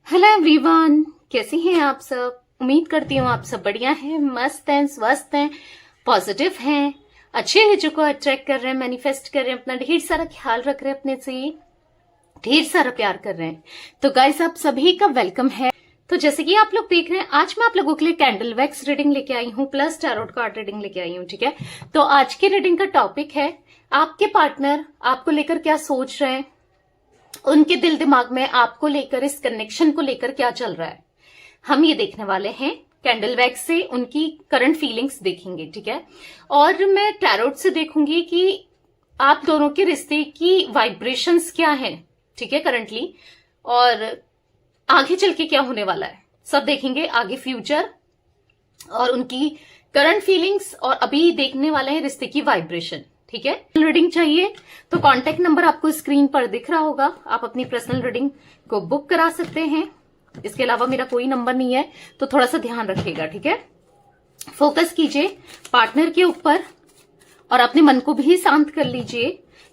Hello everyone, कैसे हैं आप सब। उम्मीद करती हूँ आप सब बढ़िया हैं, मस्त हैं, स्वस्थ हैं, पॉजिटिव हैं, अच्छे चीजों को अट्रैक्ट कर रहे हैं, मैनिफेस्ट कर रहे हैं, अपना ढेर सारा ख्याल रख रहे हैं, अपने से ढेर सारा प्यार कर रहे हैं। तो गाइस, आप सभी का वेलकम है। तो जैसे कि आप लोग देख रहे हैं, आज मैं आप लोगों के लिए कैंडल वैक्स रीडिंग लेके आई हूँ, प्लस टैरोट कार्ड रीडिंग लेके आई हूँ। ठीक है, तो आज की रीडिंग का टॉपिक है आपके पार्टनर आपको लेकर क्या सोच रहे हैं, उनके दिल दिमाग में आपको लेकर, इस कनेक्शन को लेकर क्या चल रहा है, हम ये देखने वाले हैं। कैंडल वैक्स से उनकी करंट फीलिंग्स देखेंगे। ठीक है, और मैं टैरोट से देखूंगी कि आप दोनों के रिश्ते की वाइब्रेशंस क्या हैं। ठीक है, करंटली, और आगे चल के क्या होने वाला है, सब देखेंगे। आगे फ्यूचर और उनकी करंट फीलिंग्स, और अभी देखने वाले हैं रिश्ते की वाइब्रेशन। ठीक है, रीडिंग चाहिए तो कांटेक्ट नंबर आपको स्क्रीन पर दिख रहा होगा, आप अपनी पर्सनल रीडिंग को बुक करा सकते हैं। इसके अलावा मेरा कोई नंबर नहीं है, तो थोड़ा सा ध्यान रखिएगा। ठीक है, फोकस कीजिए पार्टनर के ऊपर और अपने मन को भी शांत कर लीजिए।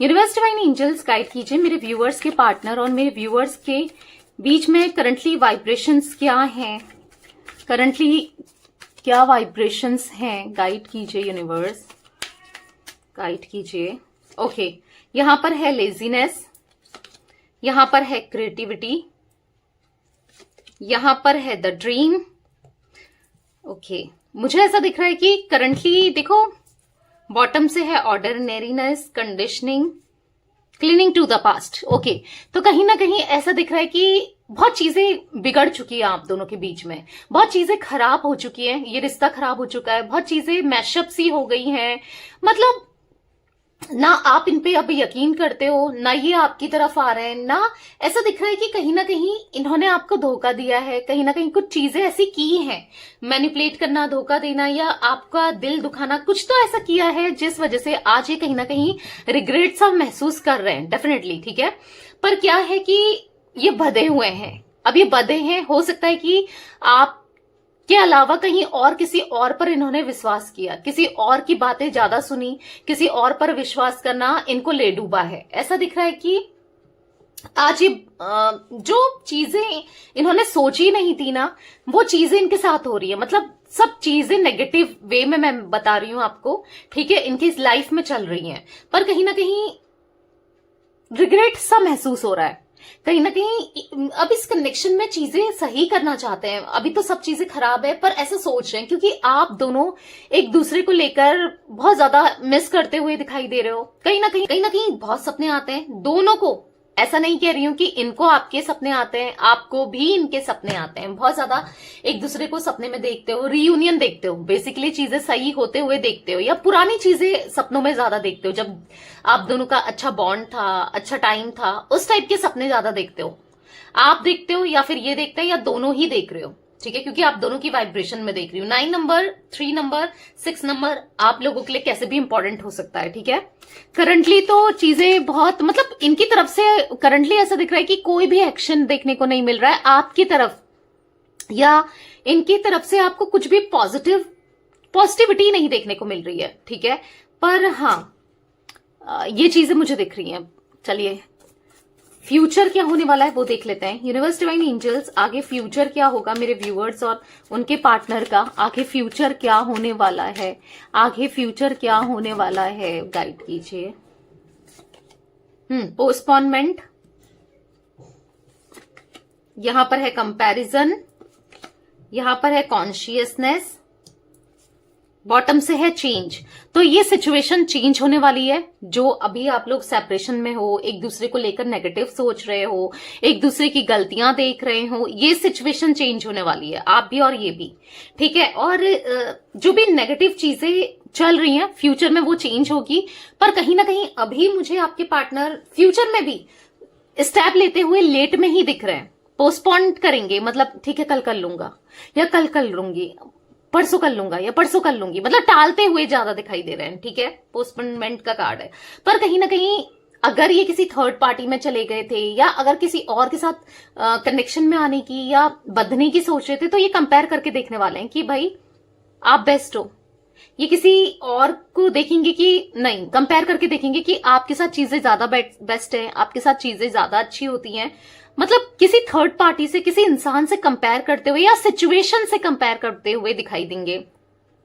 यूनिवर्स डिवाइन एंजल्स गाइड कीजिए मेरे व्यूअर्स के पार्टनर और मेरे व्यूअर्स के बीच में करंटली वाइब्रेशंस क्या हैं, करंटली क्या वाइब्रेशंस हैं, गाइड कीजिए यूनिवर्स, गाइड कीजिए। ओके, यहां पर है लेजीनेस, यहां पर है क्रिएटिविटी, यहां पर है द ड्रीम। ओके, मुझे ऐसा दिख रहा है कि करंटली देखो, बॉटम से है ordinariness, conditioning, cleaning to the past. Okay, तो कहीं ना कहीं ऐसा दिख रहा है कि बहुत चीजें बिगड़ चुकी है आप दोनों के बीच में, बहुत चीजें खराब हो चुकी हैं, ये रिश्ता खराब हो चुका है, बहुत चीजें मैशअप सी हो गई हैं। मतलब ना आप इन पे अब यकीन करते हो, ना ये आपकी तरफ आ रहे हैं, ना ऐसा दिख रहा है कि कहीं ना कहीं इन्होंने आपको धोखा दिया है, कहीं ना कहीं कुछ चीजें ऐसी की हैं, मैनिपुलेट करना, धोखा देना, या आपका दिल दुखाना, कुछ तो ऐसा किया है जिस वजह से आज ये कहीं ना कहीं रिग्रेट सा महसूस कर रहे हैं डेफिनेटली। ठीक है, पर क्या है कि ये बंधे हुए हैं, अब ये बंधे हैं। हो सकता है कि आप के अलावा कहीं और किसी और पर इन्होंने विश्वास किया, किसी और की बातें ज्यादा सुनी, किसी और पर विश्वास करना इनको ले डूबा है। ऐसा दिख रहा है कि आज ये जो चीजें इन्होंने सोची नहीं थी ना, वो चीजें इनके साथ हो रही है। मतलब सब चीजें नेगेटिव वे में मैं बता रही हूं आपको, ठीक है, इनकी लाइफ में चल रही हैं, पर कहीं ना कहीं रिग्रेट सा महसूस हो रहा है। कहीं ना कहीं अब इस कनेक्शन में चीजें सही करना चाहते हैं। अभी तो सब चीजें खराब है, पर ऐसा सोच रहे हैं क्योंकि आप दोनों एक दूसरे को लेकर बहुत ज्यादा मिस करते हुए दिखाई दे रहे हो। कहीं ना कहीं बहुत सपने आते हैं दोनों को। ऐसा नहीं कह रही हूं कि इनको आपके सपने आते हैं, आपको भी इनके सपने आते हैं। बहुत ज्यादा एक दूसरे को सपने में देखते हो, रीयूनियन देखते हो, बेसिकली चीजें सही होते हुए देखते हो, या पुरानी चीजें सपनों में ज्यादा देखते हो, जब आप दोनों का अच्छा बॉन्ड था, अच्छा टाइम था, उस टाइप के सपने ज्यादा देखते हो। आप देखते हो या फिर ये देखते हैं, या दोनों ही देख रहे हो। ठीक है, क्योंकि आप दोनों की वाइब्रेशन में देख रही हूँ। 9 नंबर, 3 नंबर, 6 नंबर आप लोगों के लिए कैसे भी इंपॉर्टेंट हो सकता है। ठीक है, करंटली तो चीजें बहुत, मतलब इनकी तरफ से करंटली ऐसा दिख रहा है कि कोई भी एक्शन देखने को नहीं मिल रहा है आपकी तरफ, या इनकी तरफ से आपको कुछ भी पॉजिटिविटी नहीं देखने को मिल रही है। ठीक है, पर हाँ, ये चीजें मुझे दिख रही हैं। चलिए, फ्यूचर क्या होने वाला है वो देख लेते हैं। यूनिवर्स डिवाइन एंजल्स, आगे फ्यूचर क्या होगा मेरे व्यूअर्स और उनके पार्टनर का, आगे फ्यूचर क्या होने वाला है, आगे फ्यूचर क्या होने वाला है, गाइड कीजिए। पोस्टपोनमेंट, यहां पर है कंपैरिजन, यहां पर है कॉन्शियसनेस, बॉटम से है चेंज। तो ये सिचुएशन चेंज होने वाली है। जो अभी आप लोग सेपरेशन में हो, एक दूसरे को लेकर नेगेटिव सोच रहे हो, एक दूसरे की गलतियां देख रहे हो, ये सिचुएशन चेंज होने वाली है, आप भी और ये भी। ठीक है, और जो भी नेगेटिव चीजें चल रही हैं, फ्यूचर में वो चेंज होगी। पर कहीं ना कहीं अभी मुझे आपके पार्टनर फ्यूचर में भी स्टेप लेते हुए लेट में ही दिख रहे हैं। पोस्टपोन करेंगे, मतलब ठीक है कल कर लूंगा, या कल कर लूंगी, परसों कर लूंगा, या परसों कर लूंगी, मतलब टालते हुए ज्यादा दिखाई दे रहे हैं। ठीक है, पोस्टपोनमेंट का कार्ड है। पर कहीं ना कहीं अगर ये किसी थर्ड पार्टी में चले गए थे, या अगर किसी और के साथ कनेक्शन में आने की या बंधने की सोच रहे थे, तो ये कंपेयर करके देखने वाले हैं कि भाई आप बेस्ट हो। ये किसी और को देखेंगे कि नहीं, कंपेयर करके देखेंगे कि आपके साथ चीजें ज्यादा बेस्ट है, आपके साथ चीजें ज्यादा अच्छी होती हैं, मतलब किसी थर्ड पार्टी से, किसी इंसान से कंपेयर करते हुए या सिचुएशन से कंपेयर करते हुए दिखाई देंगे।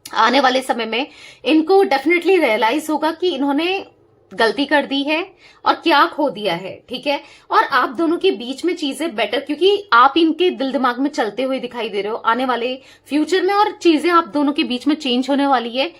आने वाले समय में इनको डेफिनेटली रियलाइज होगा कि इन्होंने गलती कर दी है और क्या खो दिया है, ठीक है। और आप दोनों के बीच में चीजें बेटर, क्योंकि आप इनके दिल दिमाग में चलते हुए दिखाई दे रहे हो आने वाले फ्यूचर में, और चीजें आप दोनों के बीच में चेंज होने वाली है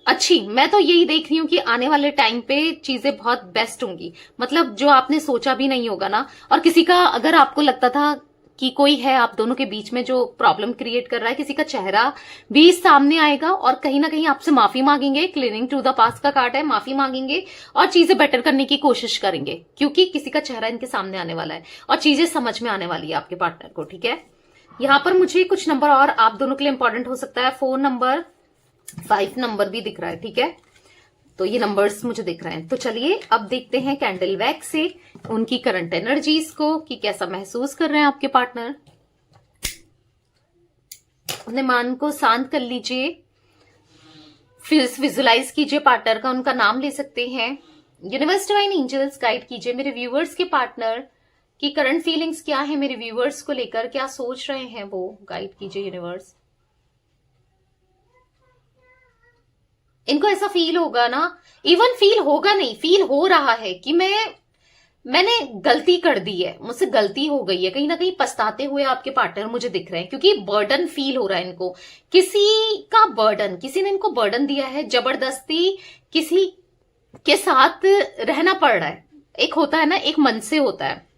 अच्छी। मैं तो यही देख रही हूँ कि आने वाले टाइम पे चीजें बहुत बेस्ट होंगी, मतलब जो आपने सोचा भी नहीं होगा ना। और किसी का, अगर आपको लगता था कि कोई है आप दोनों के बीच में जो प्रॉब्लम क्रिएट कर रहा है, किसी का चेहरा भी सामने आएगा और कहीं ना कहीं आपसे माफी मांगेंगे। क्लीनिंग टू द पास्ट का कार्ड है, माफी मांगेंगे और चीजें बेटर करने की कोशिश करेंगे, क्योंकि किसी का चेहरा इनके सामने आने वाला है और चीजें समझ में आने वाली है आपके पार्टनर को, ठीक है। यहां पर मुझे कुछ नंबर और आप दोनों के लिए इंपॉर्टेंट हो सकता है। 4 नंबर, 5 नंबर भी दिख रहा है, ठीक है। तो ये नंबर्स मुझे दिख रहे हैं। तो चलिए अब देखते हैं कैंडल वैक्स से उनकी करंट एनर्जीज को, कि कैसा महसूस कर रहे हैं आपके पार्टनर। अपने मन को शांत कर लीजिए, फिर विजुलाइज कीजिए पार्टनर का, उनका नाम ले सकते हैं। यूनिवर्स डिवाइन एंजल्स गाइड कीजिए मेरे व्यूअर्स के पार्टनर की करंट फीलिंग्स क्या है, मेरे व्यूअर्स को लेकर क्या सोच रहे हैं वो गाइड कीजिए यूनिवर्स। इनको ऐसा फील होगा ना, इवन फील होगा नहीं, फील हो रहा है कि मैंने गलती कर दी है, मुझसे गलती हो गई है। कहीं ना कहीं पछताते हुए आपके पार्टनर मुझे दिख रहे हैं, क्योंकि बर्डन फील हो रहा है इनको, किसी का बर्डन, किसी ने इनको बर्डन दिया है, जबरदस्ती किसी के साथ रहना पड़ रहा है। एक होता है ना, एक मन से होता है।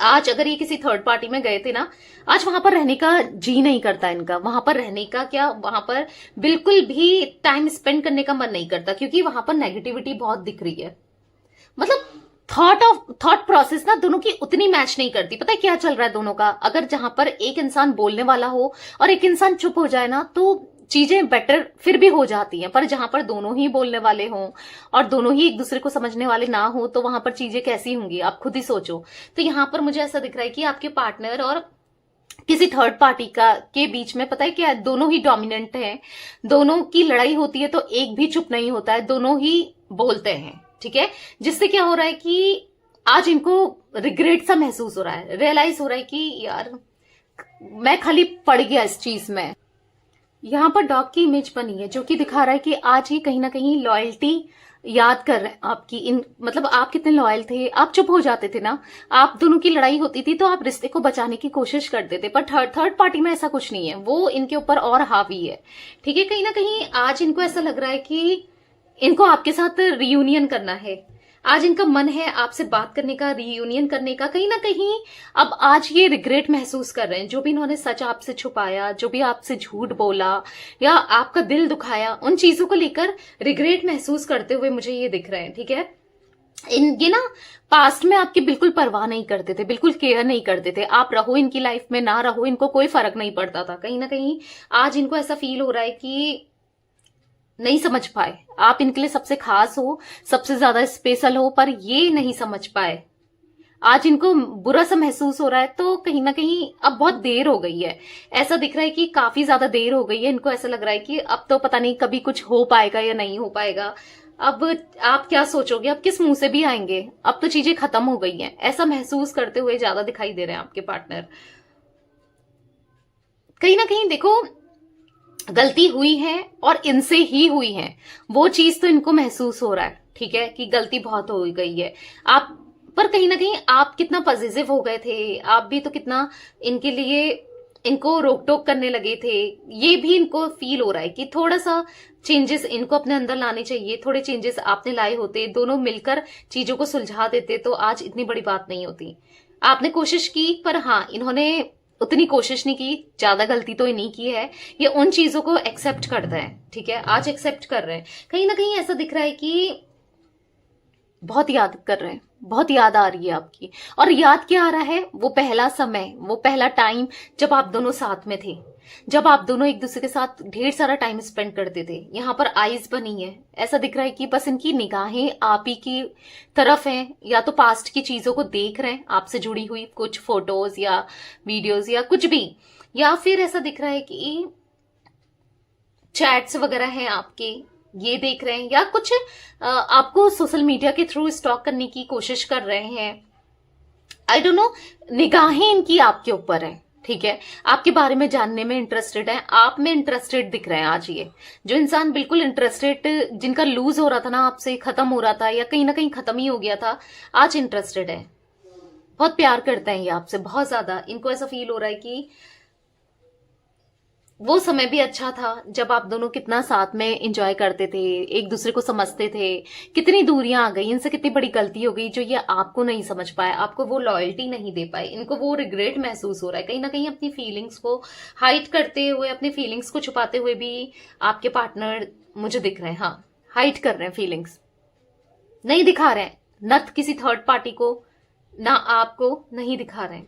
आज अगर ये किसी थर्ड पार्टी में गए थे ना, आज वहां पर रहने का जी नहीं करता इनका, वहां पर रहने का क्या, वहां पर बिल्कुल भी टाइम स्पेंड करने का मन नहीं करता, क्योंकि वहां पर नेगेटिविटी बहुत दिख रही है। मतलब थॉट प्रोसेस ना दोनों की उतनी मैच नहीं करती। पता है क्या चल रहा है दोनों का, अगर जहां पर एक इंसान बोलने वाला हो और एक इंसान चुप हो जाए ना, तो चीजें बेटर फिर भी हो जाती हैं। पर जहां पर दोनों ही बोलने वाले हों और दोनों ही एक दूसरे को समझने वाले ना हो, तो वहां पर चीजें कैसी होंगी आप खुद ही सोचो। तो यहां पर मुझे ऐसा दिख रहा है कि आपके पार्टनर और किसी थर्ड पार्टी का के बीच में, पता है क्या, दोनों ही डोमिनेंट हैं, दोनों की लड़ाई होती है तो एक भी चुप नहीं होता है, दोनों ही बोलते हैं, ठीक है। जिससे क्या हो रहा है कि आज इनको रिग्रेट सा महसूस हो रहा है, रियलाइज हो रहा है कि यार मैं खाली पड़ गया इस चीज में। यहां पर डॉग की इमेज बनी है, जो कि दिखा रहा है कि आज ही कहीं ना कहीं लॉयल्टी याद कर रहे हैं आपकी। इन मतलब आप कितने लॉयल थे, आप चुप हो जाते थे ना, आप दोनों की लड़ाई होती थी तो आप रिश्ते को बचाने की कोशिश करते थे। पर थर्ड पार्टी में ऐसा कुछ नहीं है, वो इनके ऊपर और हावी है, ठीक है। कहीं ना कहीं आज इनको ऐसा लग रहा है कि इनको आपके साथ रियूनियन करना है। आज इनका मन है आपसे बात करने का, रियूनियन करने का। कहीं ना कहीं अब आज ये रिग्रेट महसूस कर रहे हैं, जो भी इन्होंने सच आपसे छुपाया, जो भी आपसे झूठ बोला या आपका दिल दुखाया, उन चीजों को लेकर रिग्रेट महसूस करते हुए मुझे ये दिख रहे हैं, ठीक है। ये ना पास्ट में आपकी बिल्कुल परवाह नहीं करते थे, बिल्कुल केयर नहीं करते थे। आप रहो इनकी लाइफ में, ना रहो, इनको कोई फर्क नहीं पड़ता था। कहीं ना कहीं आज इनको ऐसा फील हो रहा है कि नहीं समझ पाए, आप इनके लिए सबसे खास हो, सबसे ज्यादा स्पेशल हो, पर ये नहीं समझ पाए। आज इनको बुरा सा महसूस हो रहा है, तो कहीं ना कहीं अब बहुत देर हो गई है। ऐसा दिख रहा है कि काफी ज्यादा देर हो गई है। इनको ऐसा लग रहा है कि अब तो पता नहीं कभी कुछ हो पाएगा या नहीं हो पाएगा। अब आप क्या सोचोगे, अब किस मुंह से भी आएंगे, अब तो चीजें खत्म हो गई हैं, ऐसा महसूस करते हुए ज्यादा दिखाई दे रहे हैं आपके पार्टनर। कहीं ना कहीं देखो, गलती हुई है और इनसे ही हुई है, वो चीज तो इनको महसूस हो रहा है, ठीक है, कि गलती बहुत हो गई है आप पर। कहीं ना कहीं आप कितना पॉजिटिव हो गए थे, आप भी तो कितना इनके लिए इनको रोक टोक करने लगे थे। ये भी इनको फील हो रहा है कि थोड़ा सा चेंजेस इनको अपने अंदर लाने चाहिए। थोड़े चेंजेस आपने लाए होते, दोनों मिलकर चीजों को सुलझा देते, तो आज इतनी बड़ी बात नहीं होती। आपने कोशिश की, पर हाँ, इन्होंने उतनी कोशिश नहीं की, ज्यादा गलती तो नहीं की है। ये उन चीजों को एक्सेप्ट करता है, ठीक है, आज एक्सेप्ट कर रहे हैं। कहीं ना कहीं ऐसा दिख रहा है कि बहुत याद कर रहे हैं, बहुत याद आ रही है आपकी। और याद क्या आ रहा है, वो पहला समय, वो पहला टाइम जब आप दोनों साथ में थे, जब आप दोनों एक दूसरे के साथ ढेर सारा टाइम स्पेंड करते थे। यहाँ पर आईज बनी है, ऐसा दिख रहा है कि बस इनकी निगाहें आप ही की तरफ हैं, या तो पास्ट की चीजों को देख रहे हैं, आपसे जुड़ी हुई कुछ फोटोज या वीडियोज या कुछ भी, या फिर ऐसा दिख रहा है कि चैट्स वगैरह हैं आपके, ये देख रहे हैं, या कुछ आपको सोशल मीडिया के थ्रू स्टॉक करने की कोशिश कर रहे हैं। आई डोंट नो, निगाहें इनकी आपके ऊपर है, ठीक है, आपके बारे में जानने में इंटरेस्टेड है, आप में इंटरेस्टेड दिख रहे हैं आज। ये जो इंसान बिल्कुल इंटरेस्टेड, जिनका लूज हो रहा था ना आपसे, खत्म हो रहा था या कहीं ना कहीं खत्म ही हो गया था, आज इंटरेस्टेड है, बहुत प्यार करते हैं ये आपसे, बहुत ज्यादा। इनको ऐसा फील हो रहा है कि वो समय भी अच्छा था जब आप दोनों कितना साथ में एंजॉय करते थे, एक दूसरे को समझते थे। कितनी दूरियां आ गई, इनसे कितनी बड़ी गलती हो गई जो ये आपको नहीं समझ पाए, आपको वो लॉयल्टी नहीं दे पाए, इनको वो रिग्रेट महसूस हो रहा है। कहीं ना कहीं अपनी फीलिंग्स को हाइड करते हुए, अपनी फीलिंग्स को छुपाते हुए भी आपके पार्टनर मुझे दिख रहे हैं। हाँ, हाइड कर रहे हैं, फीलिंग्स नहीं दिखा रहे हैं, न किसी थर्ड पार्टी को, ना आपको नहीं दिखा रहे हैं,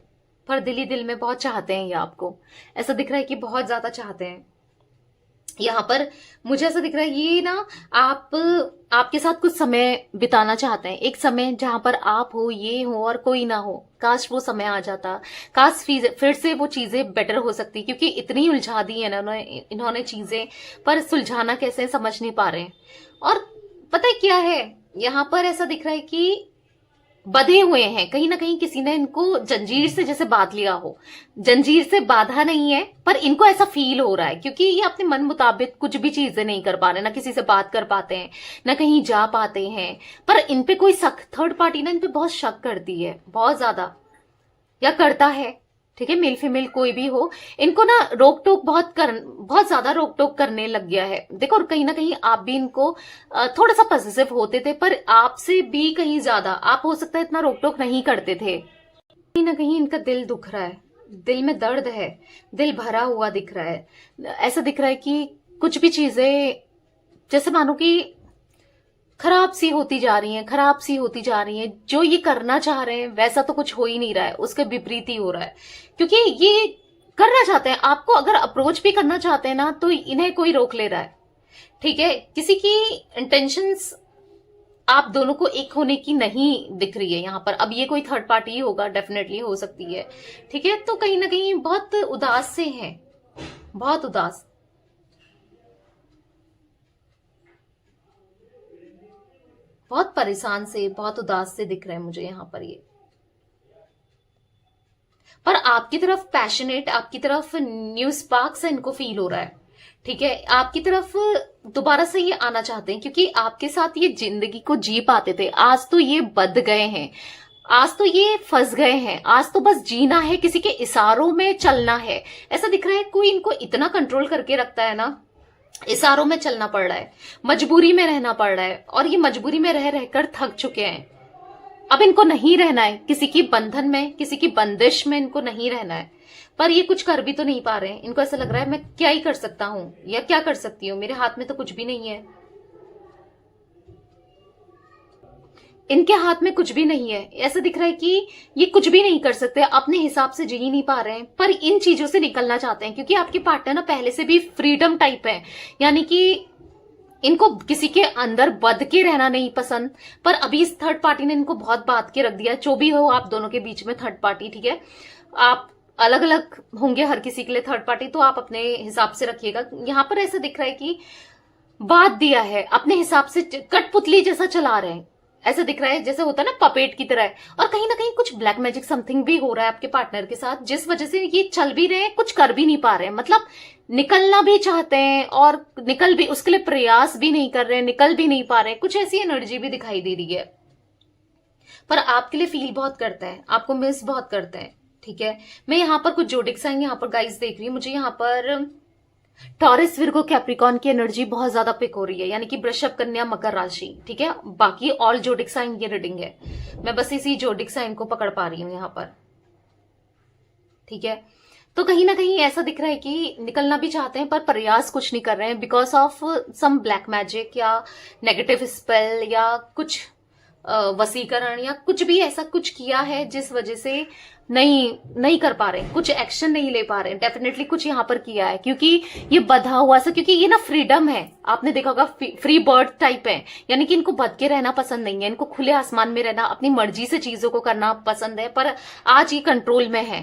पर दिल ही दिल में बहुत चाहते हैं ये आपको। ऐसा दिख रहा है कि बहुत ज्यादा चाहते हैं। यहाँ पर मुझे ऐसा दिख रहा है ये ना, आपके साथ कुछ समय बिताना चाहते हैं, एक समय जहां पर आप हो, ये हो और कोई ना हो। काश वो समय आ जाता, काश फिर से वो चीजें बेटर हो सकती, क्योंकि इतनी उलझा दी है ना इन्होंने चीजें, पर सुलझाना कैसे समझ नहीं पा रहे हैं। और पता है क्या है, यहाँ पर ऐसा दिख रहा है कि बंधे हुए हैं, कहीं ना कहीं किसी ने इनको जंजीर से जैसे बांध लिया हो। जंजीर से बांधा नहीं है, पर इनको ऐसा फील हो रहा है, क्योंकि ये अपने मन मुताबिक कुछ भी चीजें नहीं कर पा रहे, ना किसी से बात कर पाते हैं, ना कहीं जा पाते हैं। पर इन पे कोई थर्ड पार्टी ना इन पे बहुत शक करती है, बहुत ज्यादा, या करता है, ठीक है, मेल फीमेल कोई भी हो, इनको ना रोक टोक बहुत ज्यादा रोक टोक करने लग गया है। देखो, और कहीं ना कहीं आप भी इनको थोड़ा सा पॉसेसिव होते थे, पर आपसे भी कहीं ज्यादा आप हो सकता है इतना रोक टोक नहीं करते थे। कहीं ना कहीं इनका दिल दुख रहा है, दिल में दर्द है, दिल भरा हुआ दिख रहा है। ऐसा दिख रहा है कि कुछ भी चीजें जैसे मानो कि खराब सी होती जा रही हैं, खराब सी होती जा रही हैं। जो ये करना चाह रहे हैं वैसा तो कुछ हो ही नहीं रहा है, उसके विपरीत ही हो रहा है, क्योंकि ये करना चाहते हैं आपको, अगर अप्रोच भी करना चाहते हैं ना तो इन्हें कोई रोक ले रहा है, ठीक है। किसी की इंटेंशंस आप दोनों को एक होने की नहीं दिख रही है यहाँ पर। अब ये कोई थर्ड पार्टी ही होगा, डेफिनेटली हो सकती है, ठीक है। तो कहीं ना कहीं बहुत उदास से हैं, बहुत उदास, बहुत परेशान से, बहुत उदास से दिख रहे हैं मुझे यहाँ पर ये। पर आपकी तरफ पैशनेट, आपकी तरफ न्यू स्पार्क से इनको फील हो रहा है, ठीक है। आपकी तरफ दोबारा से ये आना चाहते हैं, क्योंकि आपके साथ ये जिंदगी को जी पाते थे, आज तो ये बंध गए हैं, आज तो ये फंस गए हैं, आज तो बस जीना है, किसी के इशारों में चलना है। ऐसा दिख रहा है कोई इनको इतना कंट्रोल करके रखता है ना, इशारों में चलना पड़ रहा है, मजबूरी में रहना पड़ रहा है, और ये मजबूरी में रह रहकर थक चुके हैं। अब इनको नहीं रहना है किसी की बंधन में, किसी की बंदिश में, इनको नहीं रहना है। पर ये कुछ कर भी तो नहीं पा रहे हैं, इनको ऐसा लग रहा है मैं क्या ही कर सकता हूं या क्या कर सकती हूँ, मेरे हाथ में तो कुछ भी नहीं है। इनके हाथ में कुछ भी नहीं है, ऐसा दिख रहा है कि ये कुछ भी नहीं कर सकते, अपने हिसाब से जी नहीं पा रहे हैं, पर इन चीजों से निकलना चाहते हैं, क्योंकि आपके पार्टनर ना पहले से भी फ्रीडम टाइप है, यानी कि इनको किसी के अंदर बंध के रहना नहीं पसंद। पर अभी इस थर्ड पार्टी ने इनको बहुत बांध के रख दिया। जो भी हो आप दोनों के बीच में थर्ड पार्टी, ठीक है, आप अलग अलग होंगे हर किसी के लिए थर्ड पार्टी, तो आप अपने हिसाब से रखिएगा। यहाँ पर ऐसा दिख रहा है कि बांध दिया है, अपने हिसाब से कठपुतली जैसा चला रहे हैं, ऐसा दिख रहा है जैसे होता है ना पपेट की तरह है। और कहीं ना कहीं कुछ ब्लैक मैजिक समथिंग भी हो रहा है आपके पार्टनर के साथ, जिस वजह से ये चल भी रहे हैं, कुछ कर भी नहीं पा रहे हैं, मतलब निकलना भी चाहते हैं और निकल भी, उसके लिए प्रयास भी नहीं कर रहे हैं, निकल भी नहीं पा रहे हैं। कुछ ऐसी एनर्जी भी दिखाई दे रही है, पर आपके लिए फील बहुत करते हैं, आपको मिस बहुत करते हैं, ठीक है। मैं यहाँ पर कुछ जोडिक साइन यहाँ पर गाइस देख रही हूँ, मुझे यहाँ पर टॉरस, विर्गो, कैप्रिकॉन की एनर्जी बहुत ज्यादा पिक हो रही है, यानी कि वृषभ, कन्या, मकर राशि, ठीक है। बाकी ऑल जोडिक साइन की रीडिंग है, मैं बस इसी जोडिक साइन को पकड़ पा रही हूं यहाँ पर, ठीक है। तो कहीं ना कहीं ऐसा दिख रहा है कि निकलना भी चाहते हैं पर प्रयास कुछ नहीं कर रहे हैं, because of some black magic या नेगेटिव स्पेल या कुछ वसीकरण या कुछ भी ऐसा कुछ किया है जिस वजह से नहीं कर पा रहे, कुछ एक्शन नहीं ले पा रहे। डेफिनेटली कुछ यहाँ पर किया है, क्योंकि ये बधा हुआ सा, क्योंकि ये ना फ्रीडम है, आपने देखा होगा फ्री बर्ड टाइप है, यानी कि इनको बध के रहना पसंद नहीं है, इनको खुले आसमान में रहना, अपनी मर्जी से चीजों को करना पसंद है। पर आज ये कंट्रोल में है,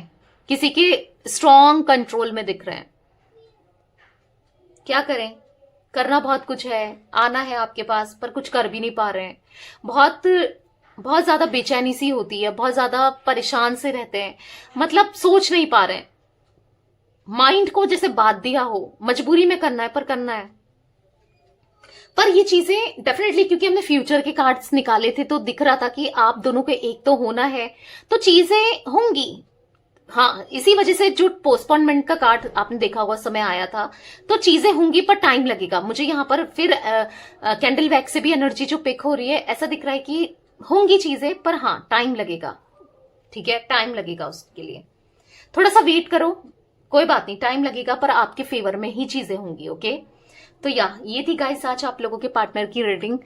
किसी के स्ट्रॉन्ग कंट्रोल में दिख रहे हैं। क्या करें, करना बहुत कुछ है, आना है आपके पास, पर कुछ कर भी नहीं पा रहे हैं। बहुत बहुत ज्यादा बेचैनी सी होती है, बहुत ज्यादा परेशान से रहते हैं, मतलब सोच नहीं पा रहे हैं, माइंड को जैसे बांध दिया हो, मजबूरी में करना है पर करना है। पर ये चीजें डेफिनेटली, क्योंकि हमने फ्यूचर के कार्ड्स निकाले थे तो दिख रहा था कि आप दोनों को एक तो होना है, तो चीजें होंगी। हाँ, इसी वजह से जो पोस्टपोनमेंट का कार्ड आपने देखा होगा समय आया था, तो चीजें होंगी पर टाइम लगेगा। मुझे यहाँ पर फिर कैंडल वैक्स से भी एनर्जी जो पिक हो रही है, ऐसा दिख रहा है कि होंगी चीजें, पर हाँ टाइम लगेगा। ठीक है, टाइम लगेगा उसके लिए, थोड़ा सा वेट करो, कोई बात नहीं, टाइम लगेगा, पर आपके फेवर में ही चीजें होंगी। ओके, तो या ये थी गाइस आज आप लोगों के पार्टनर की रीडिंग।